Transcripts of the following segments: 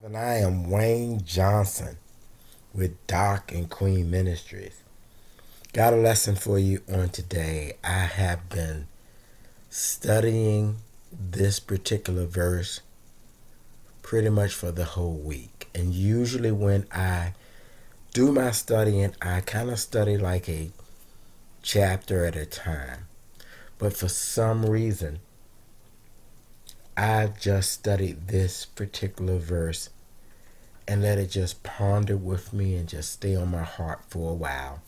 And I am Wayne Johnson with Doc and Queen Ministries. Got a lesson for you on today. I have been studying this particular verse pretty much for the whole week. And usually when I do my studying, I kind of study like a chapter at a time. But for some reason, I just studied this particular verse and let it just ponder with me and just stay on my heart for a while.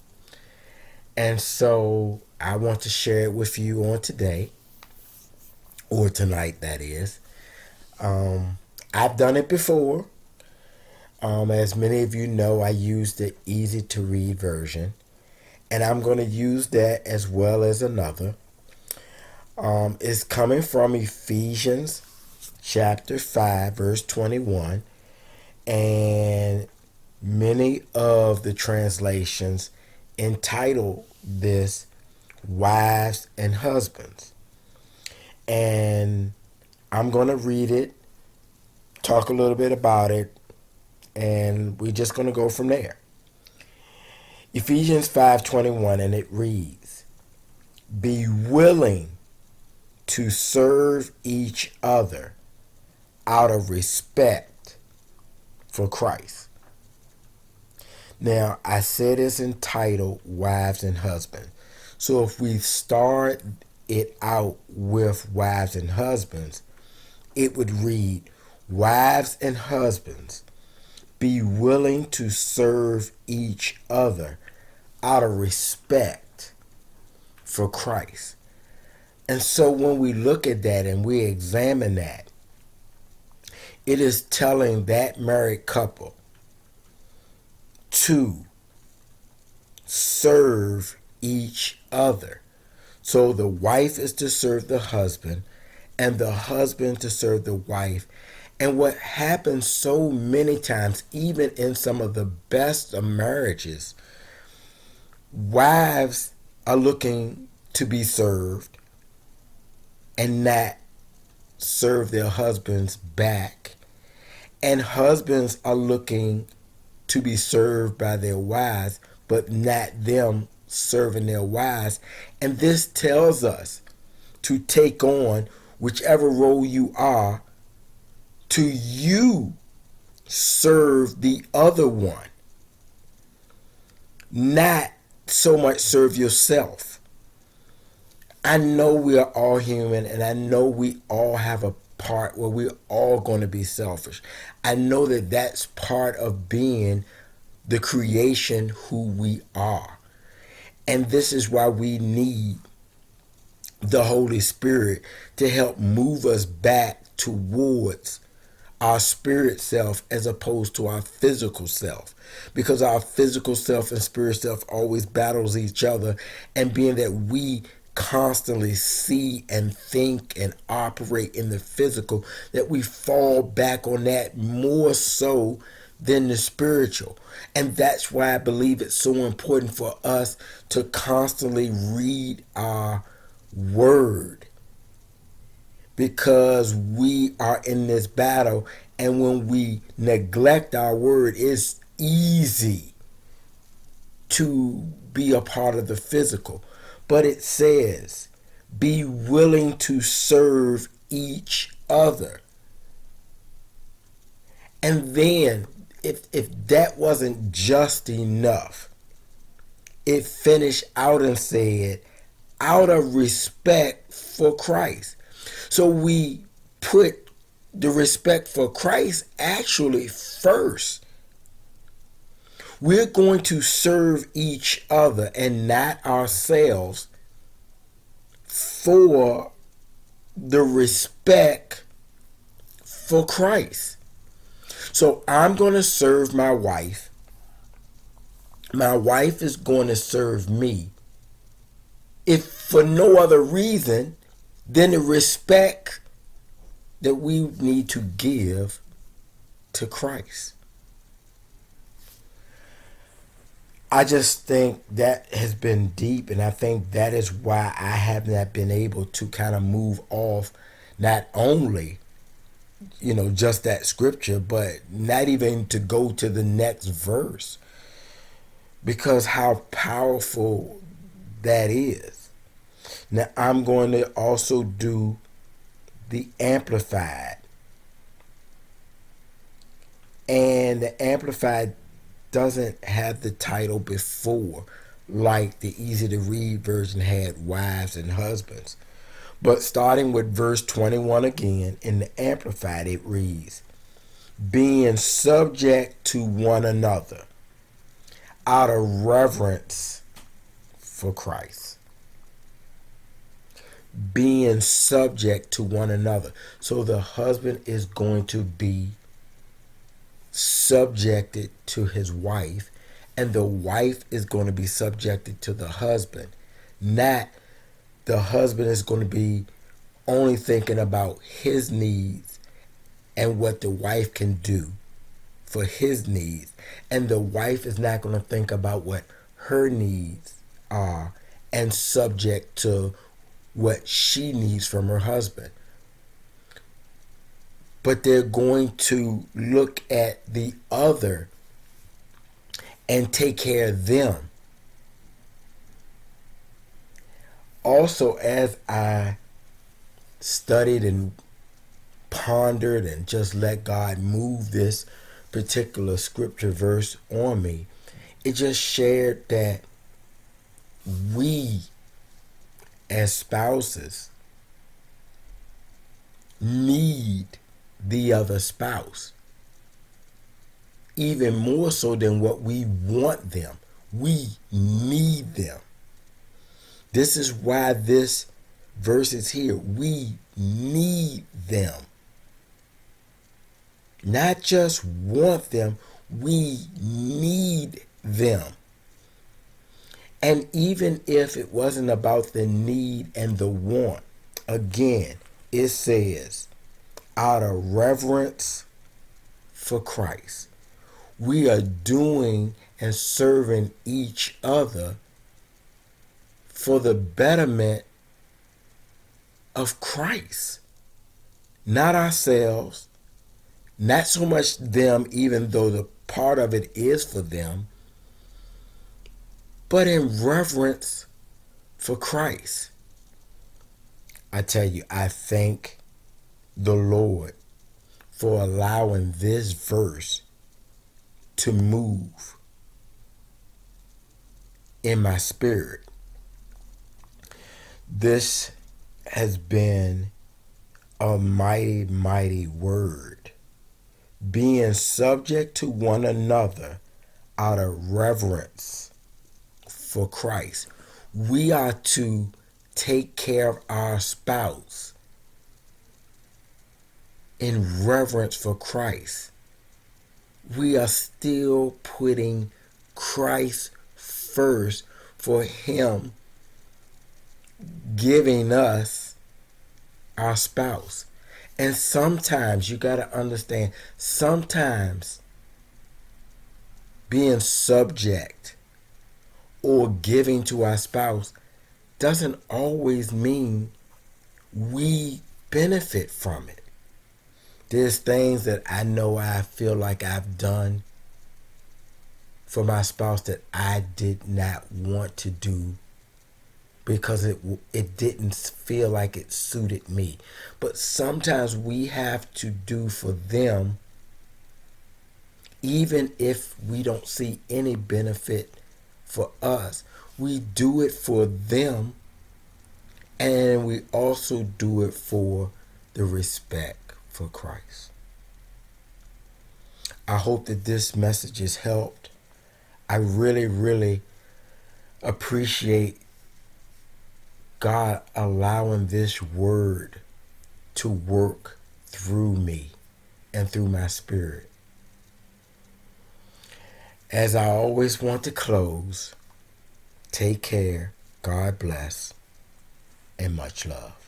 And so I want to share it with you on today, or tonight, that is. I've done it before. As many of you know, I use the easy to read version, and I'm going to use that as well as another. It's coming from Ephesians chapter 5, verse 21, and many of the translations entitle this Wives and Husbands. And I'm going to read it, talk a little bit about it, and we're just going to go from there. Ephesians 5:21, and it reads, "Be willing to serve each other out of respect for Christ." Now, I said it's entitled Wives and Husbands. So if we start it out with Wives and Husbands, it would read, "Wives and husbands, be willing to serve each other out of respect for Christ." And so when we look at that and we examine that, it is telling that married couple to serve each other. So the wife is to serve the husband and the husband to serve the wife. And what happens so many times, even in some of the best of marriages, wives are looking to be served and not serve their husbands back. And husbands are looking to be served by their wives, but not them serving their wives. And this tells us to take on whichever role you are, to you serve the other one, not so much serve yourself. I know we are all human, and I know we all have a part where we're all going to be selfish. I know that that's part of being the creation who we are. And this is why we need the Holy Spirit to help move us back towards our spirit self as opposed to our physical self, because our physical self and spirit self always battles each other. And being that we constantly see and think and operate in the physical, that we fall back on that more so than the spiritual. And that's why I believe it's so important for us to constantly read our word, because we are in this battle. And when we neglect our word, it's easy to be a part of the physical. But it says, be willing to serve each other. And then, if that wasn't just enough, it finished out and said, out of respect for Christ. So we put the respect for Christ actually first. We're going to serve each other and not ourselves for the respect for Christ. So I'm going to serve my wife. My wife is going to serve me, if for no other reason than the respect that we need to give to Christ. I just think that has been deep, and I think that is why I have not been able to kind of move off not only just that scripture, but not even to go to the next verse, because how powerful that is. Now, I'm going to also do the Amplified. And the Amplified doesn't have the title before, like the easy to read version had wives and husbands. But starting with verse 21 again, in the Amplified, it reads, being subject to one another out of reverence for Christ. Being subject to one another. So the husband is going to be subjected to his wife, and the wife is going to be subjected to the husband. Not the husband is going to be only thinking about his needs and what the wife can do for his needs, and the wife is not going to think about what her needs are and subject to what she needs from her husband. But they're going to look at the other and take care of them. Also, as I studied and pondered and just let God move this particular scripture verse on me, it just shared that we as spouses need the other spouse even more so than what we want them. We need them. This is why this verse is here. We need them. Not just want them, we need them. And even if it wasn't about the need and the want, again, it says, out of reverence for Christ, we are doing and serving each other for the betterment of Christ. Not ourselves, not so much them, even though the part of it is for them, but in reverence for Christ. I tell you, I thank the Lord for allowing this verse to move in my spirit. This has been a mighty, mighty word. Being subject to one another out of reverence for Christ. We are to take care of our spouse in reverence for Christ. We are still putting Christ first for Him giving us our spouse. And sometimes you got to understand, sometimes being subject or giving to our spouse doesn't always mean we benefit from it. There's things that I know I feel like I've done for my spouse that I did not want to do because it didn't feel like it suited me. But sometimes we have to do for them even if we don't see any benefit for us. We do it for them, and we also do it for the respect for Christ. I hope that this message has helped. I really, really appreciate God allowing this word to work through me and through my spirit. As I always want to close, take care, God bless, and much love.